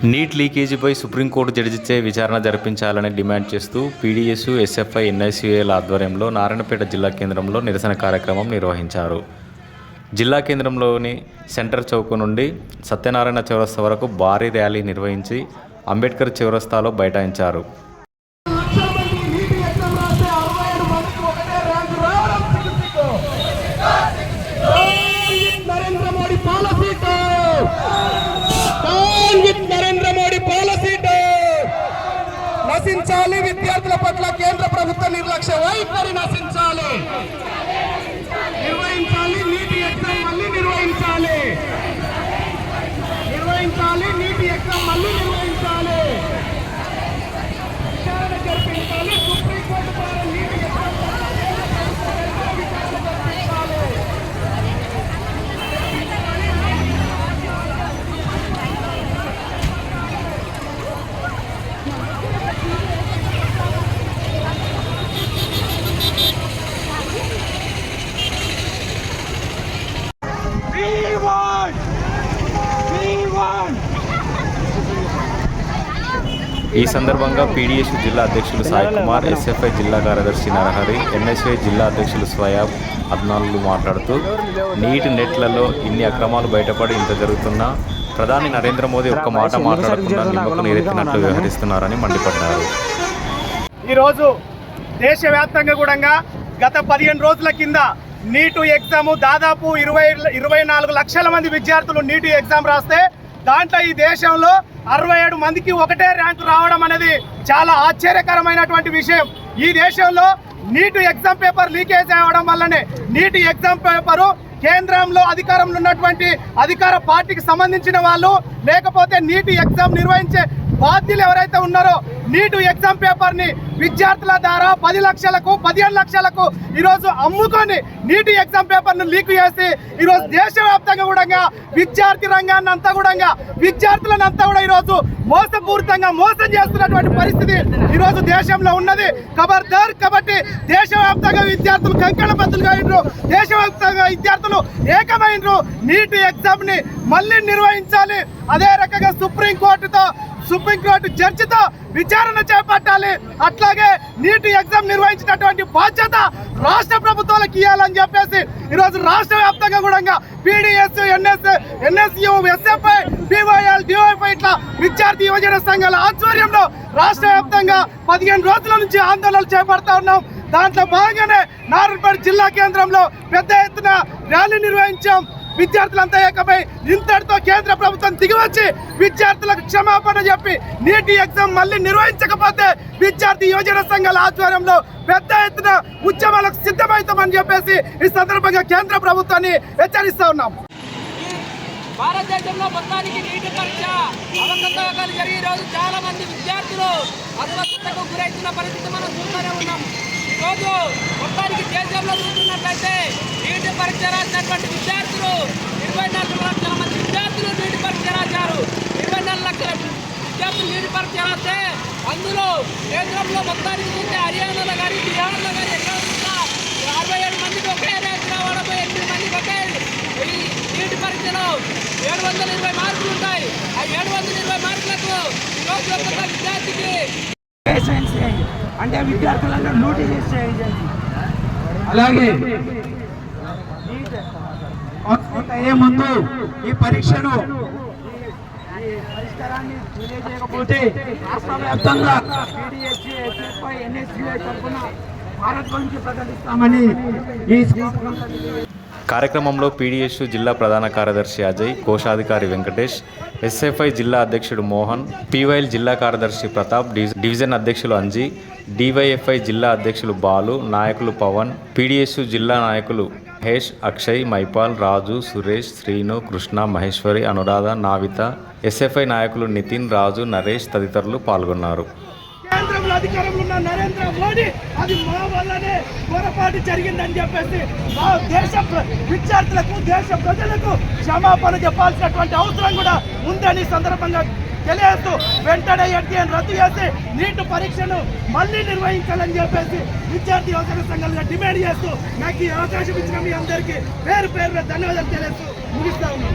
Neat లీకేజీపై supreme court జడ్జిచే విచారణ జరిపించాలని demand చేస్తూ పీడీఎస్, ఎస్ఎఫ్ఐ, ఎన్ఐసీఏల ఆధ్వర్యంలో నారాయణపేట జిల్లా కేంద్రంలో నిరసన కార్యక్రమం నిర్వహించారు. జిల్లా కేంద్రంలోని సెంటర్ చౌక్ నుండి సత్యనారాయణ చౌరస్తా వరకు భారీ ర్యాలీ నిర్వహించి అంబేద్కర్ చౌరస్తాలో బైఠాయించారు. నశించాలి విద్యార్థుల పట్ల కేంద్ర ప్రభుత్వ నిర్లక్ష్య వైఖరి నశించాలి. నిర్వహించాలి నీటి ఎగ్జామ్ మళ్ళీ నిర్వహించాలి. నీటి ఎగ్జామ్ మళ్ళీ నిర్వహించాలి. విచారణ జరిపించాలి. సుప్రీంకోర్టు ద్వారా నీటి ఎగ్జామ్ విచారణ జరిపించాలి. ఈ సందర్భంగా పీడీఎస్ జిల్లా అధ్యక్షులు సాయి కుమార్, ఎస్ఎఫ్ఐ జిల్లా కార్యదర్శి నరహరి, ఎన్ఎస్ఐ జిల్లా అధ్యక్షులు స్వయాబ్ అద్నాలు మాట్లాడుతూ నీటి నెట్లలో ఇన్ని అక్రమాలు బయటపడి ఇంత జరుగుతున్నా ప్రధాని నరేంద్ర మోదీ ఒక్క మాట మాట్లాడకుండా నిమ్మకు నీరెత్తినట్లు వ్యవహరిస్తున్నారని మండిపడ్డారు. ఈరోజు దేశవ్యాప్తంగా కూడా గత 15 రోజుల కింద నీటు ఎగ్జామ్ దాదాపు 24 లక్షల మంది విద్యార్థులు నీటు ఎగ్జామ్ రాస్తే దాంట్లో ఈ దేశంలో 67 మందికి ఒకటే ర్యాంకు రావడం అనేది చాలా ఆశ్చర్యకరమైనటువంటి విషయం. ఈ దేశంలో నీటు ఎగ్జామ్ పేపర్ లీకేజ్ అవ్వడం వల్లనే నీటి ఎగ్జామ్ పేపరు కేంద్రంలో అధికారంలో ఉన్నటువంటి అధికార పార్టీకి సంబంధించిన వాళ్ళు లేకపోతే నీటి ఎగ్జామ్ నిర్వహించే బాధ్యులు ఎవరైతే ఉన్నారో నీటు ఎగ్జామ్ పేపర్ని విద్యార్థుల ద్వారా 10 లక్షలకు 15 లక్షలకు ఈరోజు అమ్ముకొని నీటి ఎగ్జామ్ పేపర్ను లీక్ చేసి ఈరోజు దేశవ్యాప్తంగా కూడా విద్యార్థి రంగాన్ని అంతా కూడా విద్యార్థులను అంతా కూడా ఈరోజు మోసపూరితంగా మోసం చేస్తున్నటువంటి పరిస్థితి ఈరోజు దేశంలో ఉన్నది. ఖబర్దార్. కాబట్టి దేశవ్యాప్తంగా విద్యార్థులు కంకణ బద్దులుగా అయినరు, దేశవ్యాప్తంగా విద్యార్థులు ఏకమైనరు. నీటి ఎగ్జామ్ని మళ్ళీ నిర్వహించాలి. అదే రకంగా సుప్రీంకోర్టు జడ్జితో విచారణ చేపట్టాలి. అట్లాగే నీటి ఎగ్జామ్ నిర్వహించినటువంటి బాధ్యత రాష్ట్ర ప్రభుత్వాలకు ఇవ్వాలని చెప్పేసి ఈరోజు రాష్ట్ర వ్యాప్తంగా కూడా PDS, NSU, SFI, PYL, DYFI ఇట్లా విద్యార్థి యువజన సంఘాల ఆధ్వర్యంలో రాష్ట్ర వ్యాప్తంగా 15 రోజుల నుంచి ఆందోళనలు చేపడతా ఉన్నాం. దాంట్లో భాగంగానే నారాయణపేట జిల్లా కేంద్రంలో పెద్ద ఎత్తున ర్యాలీ నిర్వహించాం. విద్యార్థులంతా ఏకమై ఇంతటితో కేంద్ర ప్రభుత్వం దిగివచ్చి విద్యార్థులకు క్షమాపణ చెప్పి నీటి ఎగ్జామ్ మళ్ళీ నిర్వహించకపోతే విద్యార్థి యువజన సంఘాల ఆధ్వర్యంలో పెద్ద ఎత్తున ఉద్యమాలకు సిద్ధమవుతామని చెప్పేసి ఈ సందర్భంగా కేంద్ర ప్రభుత్వాన్ని హెచ్చరిస్తా ఉన్నాం. భారతదేశంలో మొత్తానికి నీటి పరీక్ష అవకతవకలు జరిగే రోజు చాలా మంది విద్యార్థులు అస్వస్థతకు గురైతున్న పరిస్థితి మనం చూస్తూనే ఉన్నాం. ఈరోజు మొత్తానికి దేశంలో చూస్తున్నట్లయితే నీటి పరీక్ష రాసినటువంటి విద్యార్థులు 24 లక్షల మంది విద్యార్థులు నీటి పరీక్ష రాశారు. 24 లక్షల విద్యార్థులు నీటి పరీక్ష రాస్తే అందులో కేంద్రంలో మొత్తానికి చూస్తే హర్యానాలో కానీ బీహార్లో కానీ ఎక్కడ చూసినా 67 మందికి ఒకే ర్యాంక్ రావడం, 8 మందికి ఒకే ఈ నీటి పరీక్షలో 720 మార్కులు ఉంటాయి. ఆ 720 మార్కులకు ఈరోజు ఒక్కొక్క విద్యార్థికి అంటే విద్యార్థులందరూ నోటీస్ ఇచ్చే ఏజెన్సీ. అలాగే ముందు ఈ పరీక్షను పరిష్కారాన్ని తెలియజేయకపోతే రాష్ట్ర వ్యాప్తంగా పీడీఎస్, ఎస్ఎఫ్ఐ, ఎన్ఎస్యూఐ తరఫున భారత్ నుంచి ప్రకటిస్తామని ఈ కార్యక్రమంలో పీడీఎస్ జిల్లా ప్రధాన కార్యదర్శి అజయ్, కోశాధికారి వెంకటేష్, ఎస్ఎఫ్ఐ జిల్లా అధ్యక్షుడు మోహన్, పీవైఎల్ జిల్లా కార్యదర్శి ప్రతాప్, డివిజన్ అధ్యక్షులు అంజీ, డివైఎఫ్ఐ జిల్లా అధ్యక్షులు బాలు, నాయకులు పవన్, పీడీఎస్ జిల్లా నాయకులు మహేష్, అక్షయ్, మైపాల్, రాజు, సురేష్, శ్రీను, కృష్ణ, మహేశ్వరి, అనురాధ, నావిత, ఎస్ఎఫ్ఐ నాయకులు నితిన్, రాజు, నరేష్ తదితరులు పాల్గొన్నారు. కేంద్రంలో అధికారంలో ఉన్న నరేంద్ర మోడీ అది మా వల్లనే పొరపాటు జరిగిందని చెప్పేసి మా దేశ విద్యార్థులకు, దేశ ప్రజలకు క్షమాపణ చెప్పాల్సినటువంటి అవసరం కూడా ఉందని సందర్భంగా తెలియజేస్తూ వెంటనే ఎన్టీఎన్ రద్దు చేసి నీటి పరీక్షను మళ్ళీ నిర్వహించాలని చెప్పేసి విద్యార్థి యువజన సంఘాలుగా డిమాండ్ చేస్తూ నాకు ఈ అవకాశం ఇచ్చిన మీ అందరికీ పేరు ధన్యవాదాలు తెలియజేస్తూ ముగిస్తా ఉన్నాం.